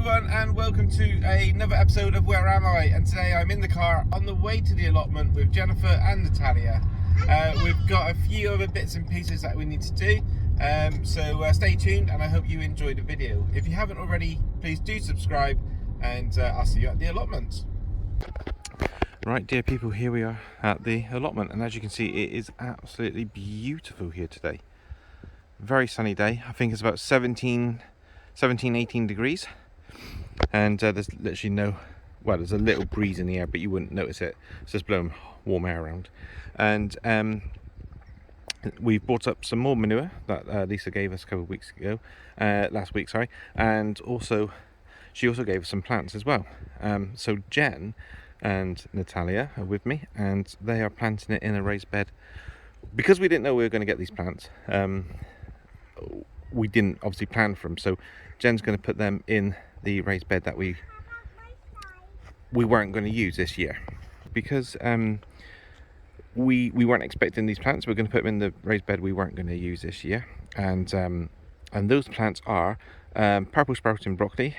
everyone, and welcome to another episode of Where Am I? And today I'm in the car on the way to the allotment with Jennifer and Natalia. We've got a few other bits and pieces that we need to do, so stay tuned and I hope you enjoy the video. If you haven't already, please do subscribe, and I'll see you at the allotment. Right, dear people, here we are at the allotment, and as you can see, it is absolutely beautiful here today. Very sunny day. I think it's about 17, 18 degrees, and there's literally no, well, there's a little breeze in the air, but you wouldn't notice it. It's just blowing warm air around. And we've brought up some more manure that Lisa gave us a couple of weeks ago, last week, sorry, and also she also gave us some plants as well. So Jen and Natalia are with me, and they are planting it in a raised bed. Because we didn't know we were going to get these plants, we didn't obviously plan for them, so Jen's going to put them in the raised bed that we weren't going to use this year, because we weren't expecting these plants. We're going to put them in the raised bed we weren't going to use this year, and those plants are purple sprouting broccoli.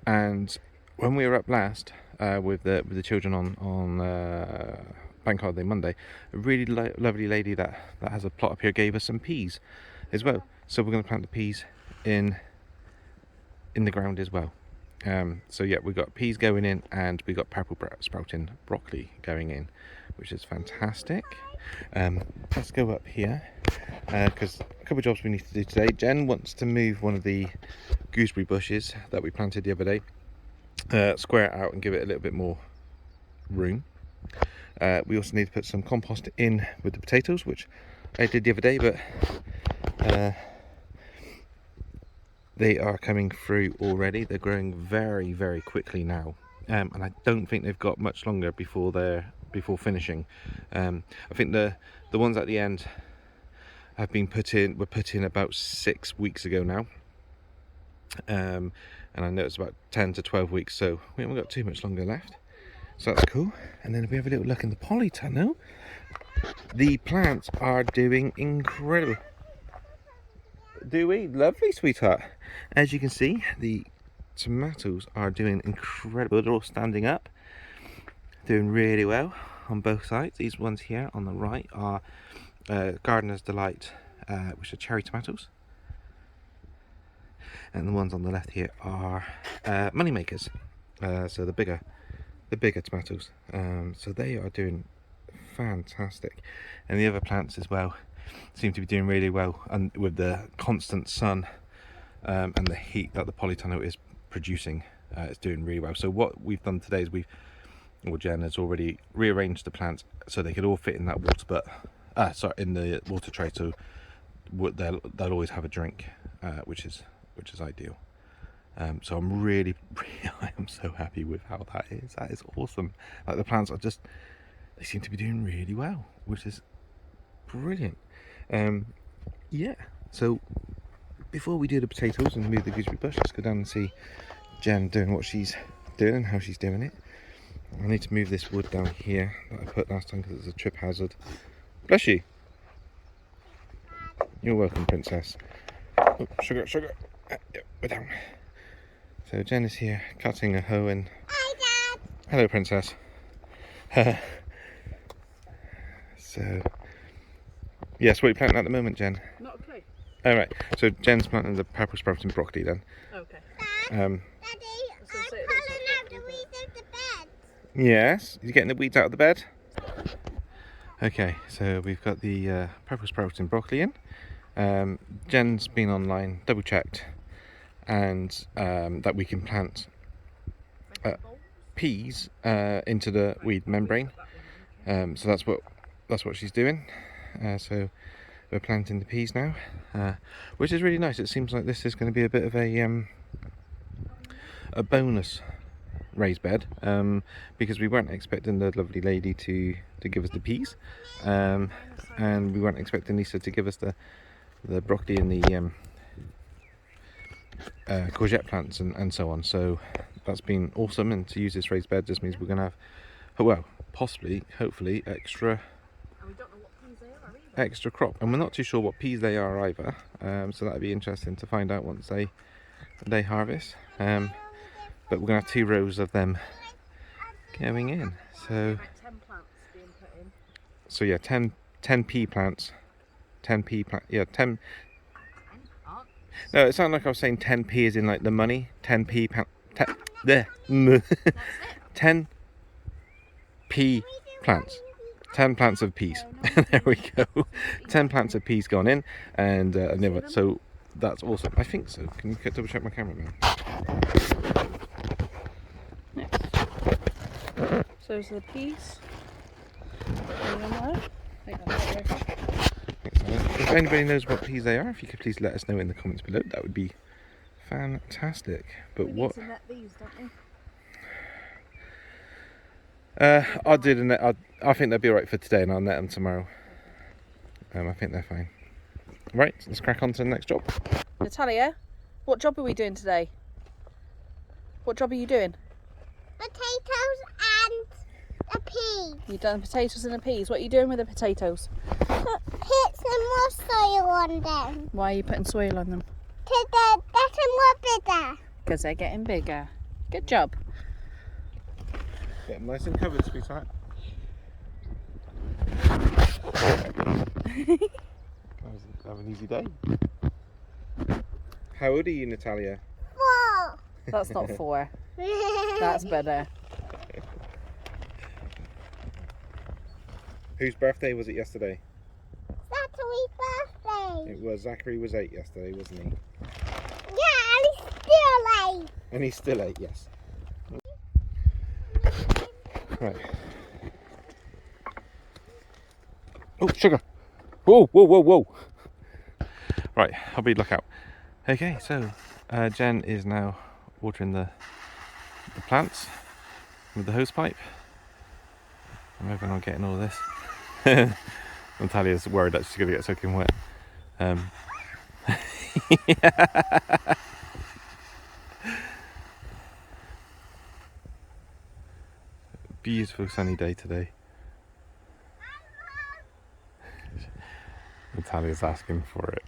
And when we were up last with the children on Bank Holiday Monday, a really lovely lady that has a plot up here gave us some peas as well. So we're going to plant the peas in the ground as well. So yeah, we got peas going in, and we got purple sprouting broccoli going in, which is fantastic. Let's go up here, because a couple of jobs we need to do today. Jen wants to move one of the gooseberry bushes that we planted the other day, square it out and give it a little bit more room. We also need to put some compost in with the potatoes, which I did the other day, but they are coming through already. They're growing very, very quickly now, and I don't think they've got much longer before finishing. I think the ones at the end have been were put in about 6 weeks ago now, and I know it's about 10 to 12 weeks, so we haven't got too much longer left. So that's cool. And then if we have a little look in the polytunnel, the plants are doing incredible. Do we? Lovely, sweetheart. As you can see, the tomatoes are doing incredible. They're all standing up, doing really well on both sides. These ones here on the right are Gardener's Delight, which are cherry tomatoes, and the ones on the left here are money makers, so the bigger tomatoes. So they are doing fantastic, and the other plants as well seem to be doing really well, and with the constant sun and the heat that the polytunnel is producing, it's doing really well. So what we've done today is Jen has already rearranged the plants so they could all fit in that water in the water tray, so they'll always have a drink, which is ideal. So I'm really I am so happy with how that is. That is awesome. Like, the plants are just, they seem to be doing really well, which is brilliant. Yeah, so before we do the potatoes and move the gooseberry bush, let's go down and see Jen doing what she's doing and how she's doing it. I need to move this wood down here that I put last time because it's a trip hazard. Bless you. You're welcome, princess. Oh, sugar. Yep, we're down. So Jen is here cutting a hoe and... Hi, Dad. Hello, princess. So, yes, what are you planting at the moment, Jen? Not a clue. All right. So Jen's planting the purple sprouting broccoli then. Okay. Daddy, I'm pulling out the weeds of the bed. Yes. You're getting the weeds out of the bed? Okay. So we've got the purple sprouting broccoli in. Jen's been online, double checked, and that we can plant peas into the weed membrane. So that's what she's doing. So we're planting the peas now, which is really nice. It seems like this is going to be a bit of a bonus raised bed, because we weren't expecting the lovely lady to give us the peas, and we weren't expecting Lisa to give us the broccoli and the courgette plants and so on. So that's been awesome, and to use this raised bed just means we're going to have, well, possibly, hopefully, extra crop, and we're not too sure what peas they are either, so that'd be interesting to find out once they harvest. but we're going to have 2 rows of them going in. So, About 10 plants being put in. so yeah, 10 pea plants. 10 pea plant, yeah, 10. No, it sounded like I was saying 10p as in like the money. 10p pound. There. 10 pea plants. 10 plants of peas. There we go. 10 plants of peas gone in, and never. So that's awesome. I think so. Can you double check my camera now? So there's the peas. If anybody knows what peas they are, if you could please let us know in the comments below, that would be fantastic. But we what? need to net these, don't we? I'll do the net. I think they'll be alright for today, and I'll net them tomorrow. I think they're fine. Right, let's crack on to the next job. Natalia, what job are we doing today? What job are you doing? Potatoes and a pea. You've done potatoes and the peas. What are you doing with the potatoes? Put some more soil on them. Why are you putting soil on them? To get them more bigger. Because they're getting bigger. Good job. Get them nice and covered, sweetheart. Have an easy day. How old are you, Natalia? 4. That's not 4. That's better. Whose birthday was it yesterday? Zachary's birthday. It was. Zachary was 8 yesterday, wasn't he? Yeah, and he's still 8. And he's still 8, yes. Right. Oh, sugar. Whoa, whoa, whoa, whoa. Right, I'll be lookout. Okay, so Jen is now watering the plants with the hose pipe. I'm hoping I'm getting all of this. Natalia's worried that she's going to get soaking wet. Beautiful sunny day today. Natalia's asking for it.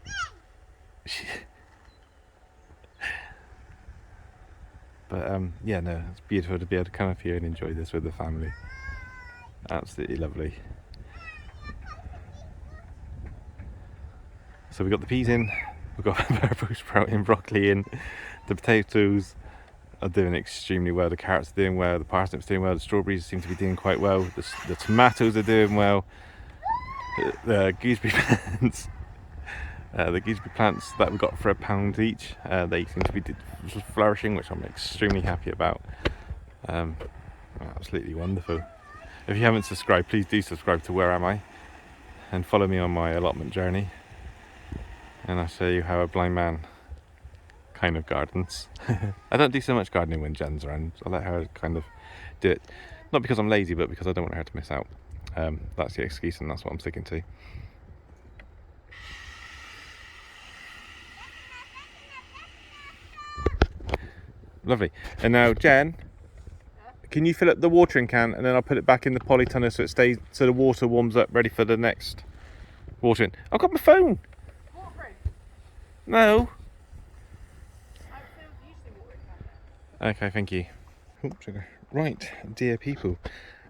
But yeah, no, it's beautiful to be able to come up here and enjoy this with the family. Absolutely lovely. So we got the peas in, we've got purple sprouting, broccoli in, the potatoes are doing extremely well, the carrots are doing well, the parsnips are doing well, the strawberries seem to be doing quite well, the tomatoes are doing well, the gooseberry plants, the gooseberry plants that we got for £1 each, they seem to be flourishing, which I'm extremely happy about. Absolutely wonderful. If you haven't subscribed, please do subscribe to Where Am I, and follow me on my allotment journey, and I'll show you how a blind man kind of gardens. I don't do so much gardening when Jen's around. I let her kind of do it, not because I'm lazy, but because I don't want her to miss out. That's the excuse, and that's what I'm sticking to. Lovely. And now, Jen, can you fill up the watering can, and then I'll put it back in the polytunnel so it stays, so the water warms up, ready for the next watering. I've got my phone. Watering? No. I filled usually watering Okay, thank you. Oops, sugar. Right, dear people,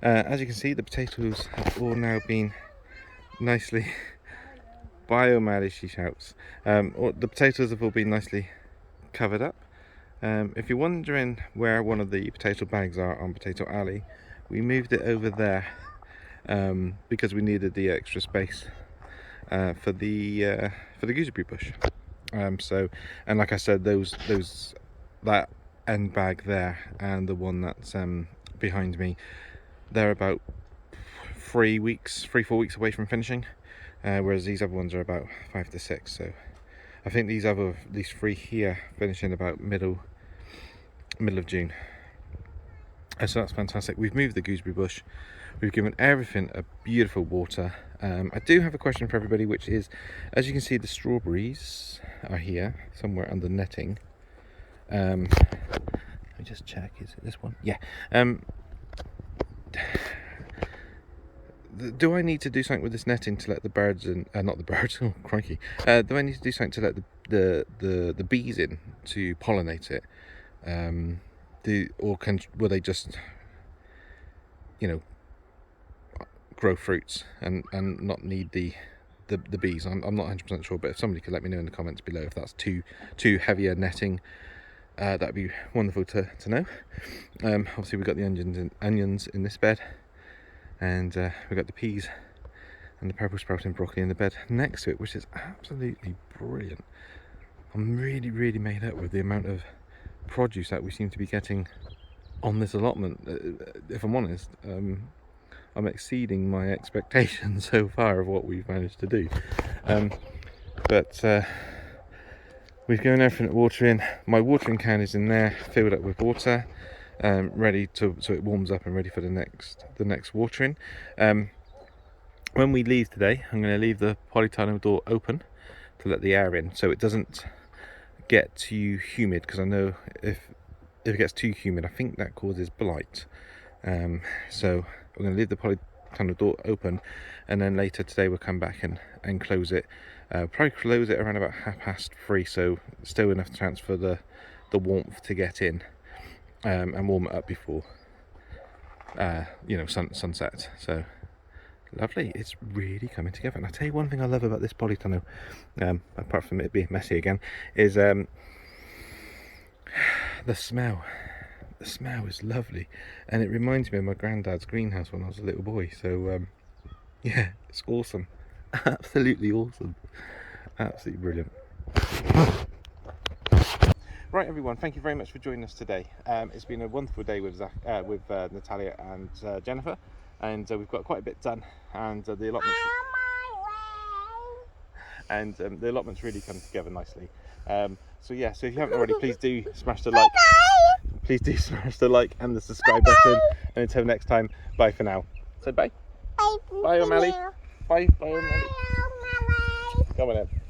as you can see, the potatoes have all now been nicely biomaddie, she shouts. The potatoes have all been nicely covered up. If you're wondering where one of the potato bags are on Potato Alley, we moved it over there because we needed the extra space for the gooseberry bush. So, and like I said, that end bag there and the one that's behind me, they're about 3-4 weeks away from finishing, whereas these other ones are about 5 to 6. So I think these 3 here finish in about middle of June. So that's fantastic. We've moved the gooseberry bush, we've given everything a beautiful water. I do have a question for everybody, which is, as you can see, the strawberries are here somewhere under netting. Let me just check, is it this one? Yeah. Do I need to do something with this netting to let the birds in? Not the birds, oh crikey. Do I need to do something to let the bees in to pollinate it? will they just, you know, grow fruits and not need the bees? I'm not 100% sure, but if somebody could let me know in the comments below if that's too heavier netting, that'd be wonderful to know. Obviously we've got the onions in this bed, and we've got the peas and the purple sprouting broccoli in the bed next to it, which is absolutely brilliant. I'm really made up with the amount of produce that we seem to be getting on this allotment. If I'm honest, I'm exceeding my expectations so far of what we've managed to do. But we've given everything at watering. My watering can is in there, filled up with water, ready to, so it warms up and ready for the next watering. When we leave today, I'm going to leave the polytunnel door open to let the air in, so it doesn't get too humid, because I know if it gets too humid, I think that causes blight. So we're going to leave the polytunnel door open, and then later today we'll come back and close it. Probably close it around about 3:30, so still enough chance for the warmth to get in, and warm it up before you know, sunset. So lovely, it's really coming together. And I tell you one thing I love about this polytunnel, apart from it being messy again, is the smell. The smell is lovely, and it reminds me of my granddad's greenhouse when I was a little boy. So yeah, it's awesome. Absolutely awesome. Absolutely brilliant. Right everyone, thank you very much for joining us today. It's been a wonderful day with Natalia and Jennifer, and we've got quite a bit done, and the allotment's really come together nicely. So yeah, so if you haven't already, please do smash the like. Please do smash the like and the subscribe button. And until next time, bye for now. Say bye. Bye. Bye, O'Malley. Bye, O'Malley. Bye. Come on in.